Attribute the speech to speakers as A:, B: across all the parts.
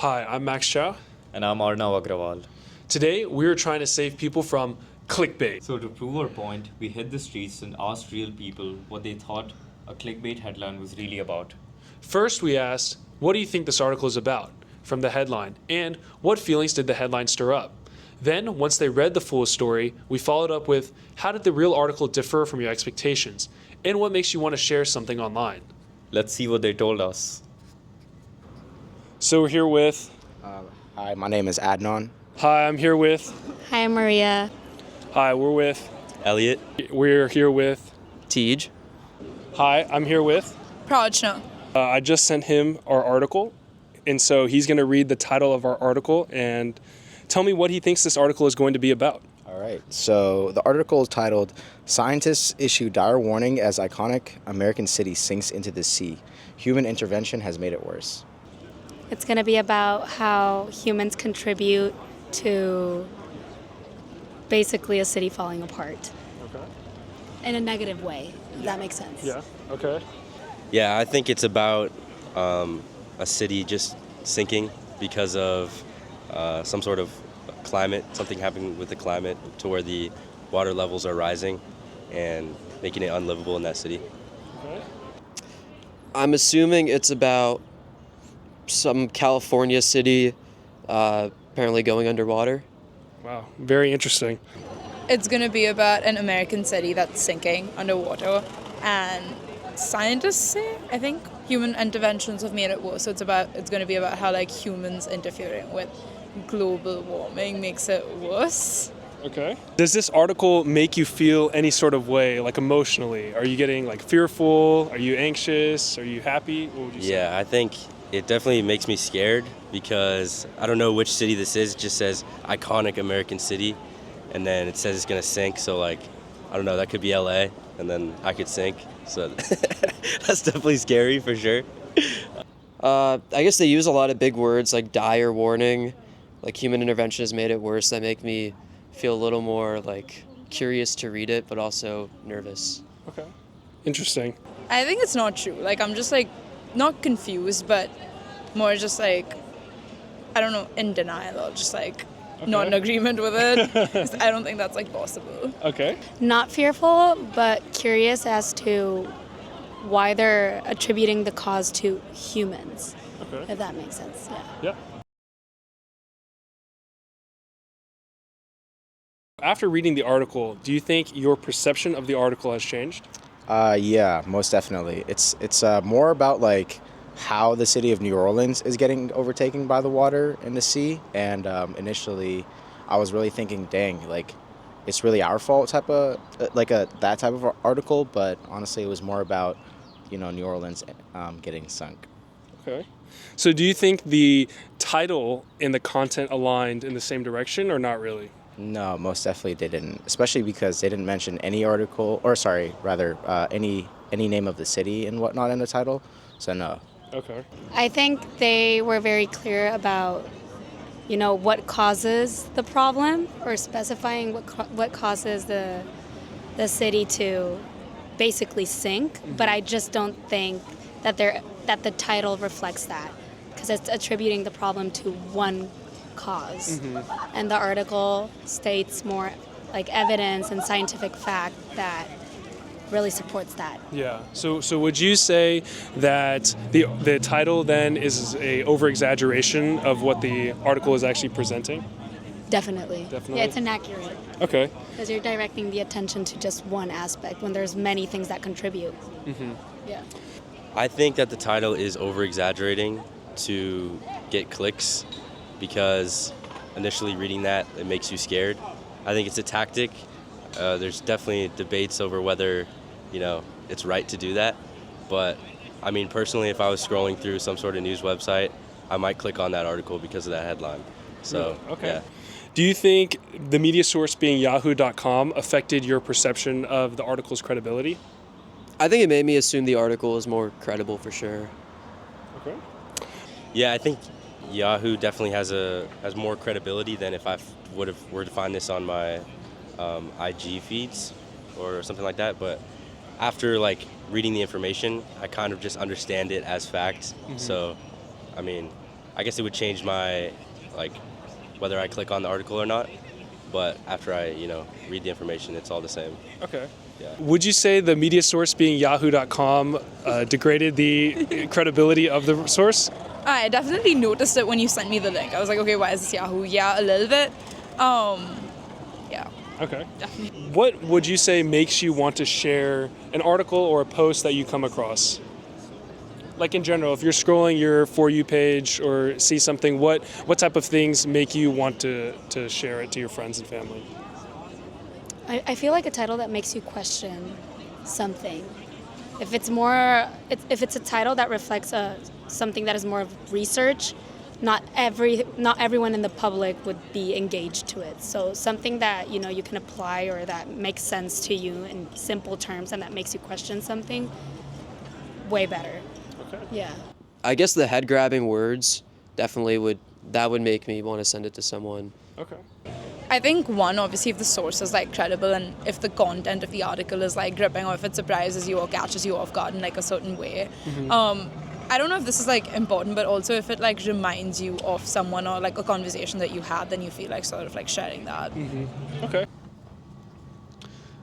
A: Hi, I'm Max Chow.
B: And I'm Arnav Agrawal.
A: Today, we're trying to save people from clickbait.
B: So to prove our point, we hit the streets and asked real people what they thought a clickbait headline was really about.
A: First, we asked, what do you think this article is about from the headline? And what feelings did the headline stir up? Then, once they read the full story, we followed up with, how did the real article differ from your expectations? And what makes you want to share something online?
B: Let's see what they told us.
A: So we're here with...
C: Hi, my name is Adnan.
A: Hi, I'm here with...
D: Hi, I'm Maria.
A: Hi, we're with...
B: Elliot.
A: We're here with...
E: Tej.
A: Hi, I'm here with...
F: Prajna.
A: I just sent him our article, and so he's going to read the title of our article and tell me what he thinks this article is going to be about.
C: All right, so the article is titled, Scientists Issue Dire Warning as Iconic American City Sinks into the Sea. Human Intervention Has Made It Worse.
D: It's going to be about how humans contribute to basically a city falling apart.
A: Okay.
D: In a negative way, if that makes sense.
A: Yeah, okay.
G: Yeah, I think it's about a city just sinking because of some sort of climate, something happening with the climate to where the water levels are rising and making it unlivable in that city.
A: Okay.
E: I'm assuming it's about some California city apparently going underwater.
A: Wow, very interesting.
F: It's going to be about an American city that's sinking underwater, and scientists say, I think, human interventions have made it worse. So it's going to be about how humans interfering with global warming makes it worse.
A: Okay. Does this article make you feel any sort of way, emotionally? Are you getting fearful? Are you anxious? Are you happy? What would you say?
G: Yeah, I think it definitely makes me scared because I don't know which city this is. It just says iconic American city, and then it says it's gonna sink. So I don't know. That could be LA, and then I could sink. So that's definitely scary for sure.
E: I guess they use a lot of big words like dire warning, human intervention has made it worse. That make me feel a little more curious to read it, but also nervous.
A: Okay. Interesting.
F: I think it's not true. I'm just not confused, but more just I don't know, in denial or just not in agreement with it. 'Cause I don't think that's possible.
A: Okay.
D: Not fearful, but curious as to why they're attributing the cause to humans,
A: Okay.
D: if that makes sense. Yeah.
A: Yeah. After reading the article, do you think your perception of the article has changed?
C: Yeah, most definitely. It's more about how the city of New Orleans is getting overtaken by the water and the sea. And initially, I was really thinking, dang, it's really our fault type of that type of article. But honestly, it was more about New Orleans getting sunk.
A: Okay. So do you think the title and the content aligned in the same direction or not really?
C: No, most definitely they didn't. Especially because they didn't mention any article, or any name of the city and whatnot in the title. So no.
A: Okay.
D: I think they were very clear about, what causes the problem, or specifying what causes the city to basically sink. Mm-hmm. But I just don't think that the title reflects that, because it's attributing the problem to one cause. Mm-hmm. And the article states more evidence and scientific fact that really supports that.
A: Yeah. So would you say that the title then is a over-exaggeration of what the article is actually presenting?
D: Definitely. Yeah, it's inaccurate.
A: Okay.
D: Because you're directing the attention to just one aspect when there's many things that contribute.
A: Mm-hmm.
D: Yeah.
G: I think that the title is over-exaggerating to get clicks because initially reading that, it makes you scared. I think it's a tactic. There's definitely debates over whether, it's right to do that. But, personally, if I was scrolling through some sort of news website, I might click on that article because of that headline. So,
A: okay.
G: Yeah.
A: Do you think the media source being yahoo.com affected your perception of the article's credibility?
E: I think it made me assume the article is more credible for sure.
A: Okay.
G: Yeah, I think Yahoo definitely has more credibility than if I were to find this on my IG feeds or something like that. But after reading the information, I kind of just understand it as fact. Mm-hmm. So, I guess it would change my, like, whether I click on the article or not. But after I, read the information, it's all the same.
A: Okay.
G: Yeah.
A: Would you say the media source being yahoo.com degraded the credibility of the source?
F: I definitely noticed it when you sent me the link. I was like, okay, why is this Yahoo? Yeah, a little bit. Yeah.
A: Okay. What would you say makes you want to share an article or a post that you come across? Like in general, if you're scrolling your For You page or see something, what type of things make you want to share it to your friends and family?
D: I feel like a title that makes you question something. If it's a title that reflects something that is more of research, not everyone in the public would be engaged to it. So something that you can apply or that makes sense to you in simple terms and that makes you question something, way better.
A: Okay.
D: Yeah.
E: I guess the head-grabbing words definitely would make me want to send it to someone.
A: Okay.
F: I think one, obviously, if the source is like credible and if the content of the article is like gripping or if it surprises you or catches you off guard in like a certain way. I don't know if this is like important, but also if it like reminds you of someone or like a conversation that you had, then you feel like sort of like sharing that.
A: Okay.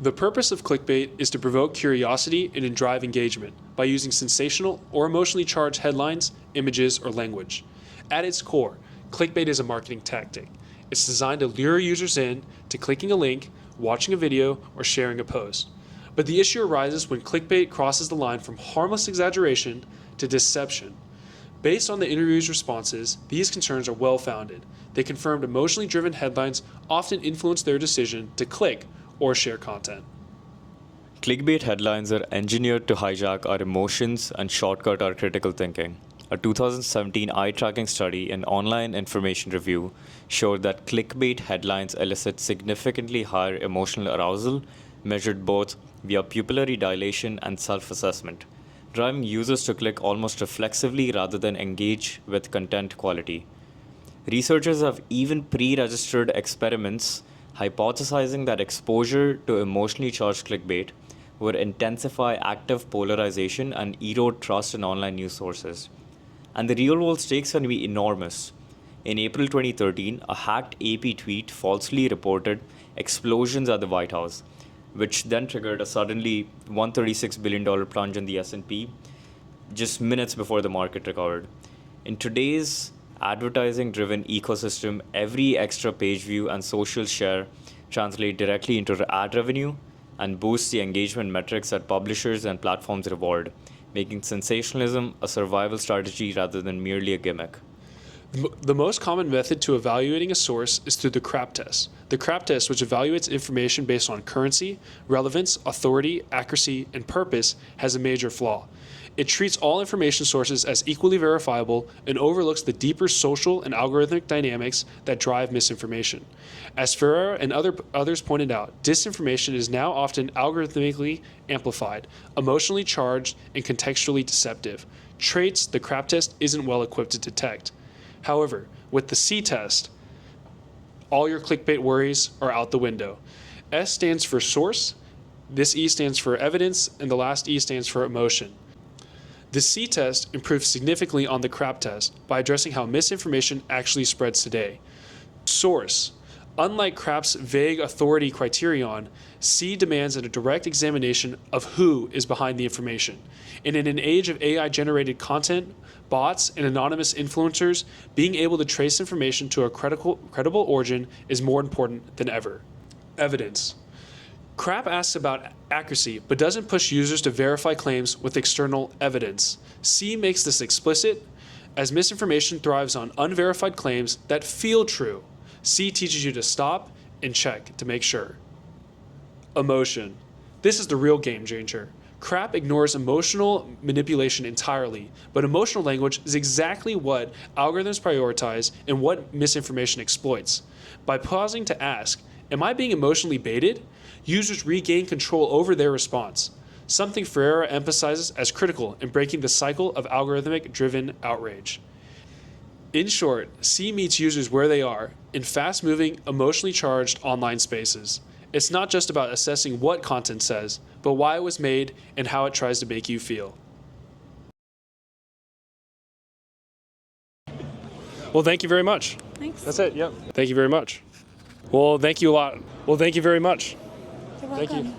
A: The purpose of clickbait is to provoke curiosity and to drive engagement by using sensational or emotionally charged headlines, images, or language. At its core, clickbait is a marketing tactic. It's designed to lure users in to clicking a link, watching a video, or sharing a post. But the issue arises when clickbait crosses the line from harmless exaggeration to deception. Based on the interview's responses, these concerns are well-founded. They confirmed emotionally driven headlines often influence their decision to click or share content.
B: Clickbait headlines are engineered to hijack our emotions and shortcut our critical thinking. A 2017 eye-tracking study in Online Information Review showed that clickbait headlines elicit significantly higher emotional arousal, measured both via pupillary dilation and self-assessment, driving users to click almost reflexively rather than engage with content quality. Researchers have even pre-registered experiments hypothesizing that exposure to emotionally charged clickbait would intensify active polarization and erode trust in online news sources. And the real-world stakes can be enormous. In April 2013, a hacked AP tweet falsely reported explosions at the White House, which then triggered a suddenly $136 billion plunge in the S&P just minutes before the market recovered. In today's advertising-driven ecosystem, every extra page view and social share translate directly into ad revenue and boost the engagement metrics that publishers and platforms reward, making sensationalism a survival strategy rather than merely a gimmick.
A: The most common method to evaluating a source is through the CRAP test. The CRAP test, which evaluates information based on currency, relevance, authority, accuracy, and purpose, has a major flaw. It treats all information sources as equally verifiable and overlooks the deeper social and algorithmic dynamics that drive misinformation. As Ferrara and others pointed out, disinformation is now often algorithmically amplified, emotionally charged, and contextually deceptive, traits the CRAP test isn't well equipped to detect. However, with the C test, all your clickbait worries are out the window. S stands for source, this E stands for evidence, and the last E stands for emotion. The C test improves significantly on the CRAP test by addressing how misinformation actually spreads today. Source. Unlike CRAP's vague authority criterion, C demands a direct examination of who is behind the information. And in an age of AI-generated content, bots, and anonymous influencers, being able to trace information to a credible origin is more important than ever. Evidence. CRAP asks about accuracy, but doesn't push users to verify claims with external evidence. C makes this explicit, as misinformation thrives on unverified claims that feel true. C teaches you to stop and check to make sure. Emotion. This is the real game changer. CRAP ignores emotional manipulation entirely, but emotional language is exactly what algorithms prioritize and what misinformation exploits. By pausing to ask, am I being emotionally baited? Users regain control over their response, something Ferrara emphasizes as critical in breaking the cycle of algorithmic-driven outrage. In short, C meets users where they are, in fast-moving, emotionally charged online spaces. It's not just about assessing what content says, but why it was made and how it tries to make you feel. Well, thank you very much.
F: Thanks.
A: That's it. Yep. Thank you very much. Well, thank you a lot. Well, thank you very much.
F: You're
A: Thank you.
F: welcome.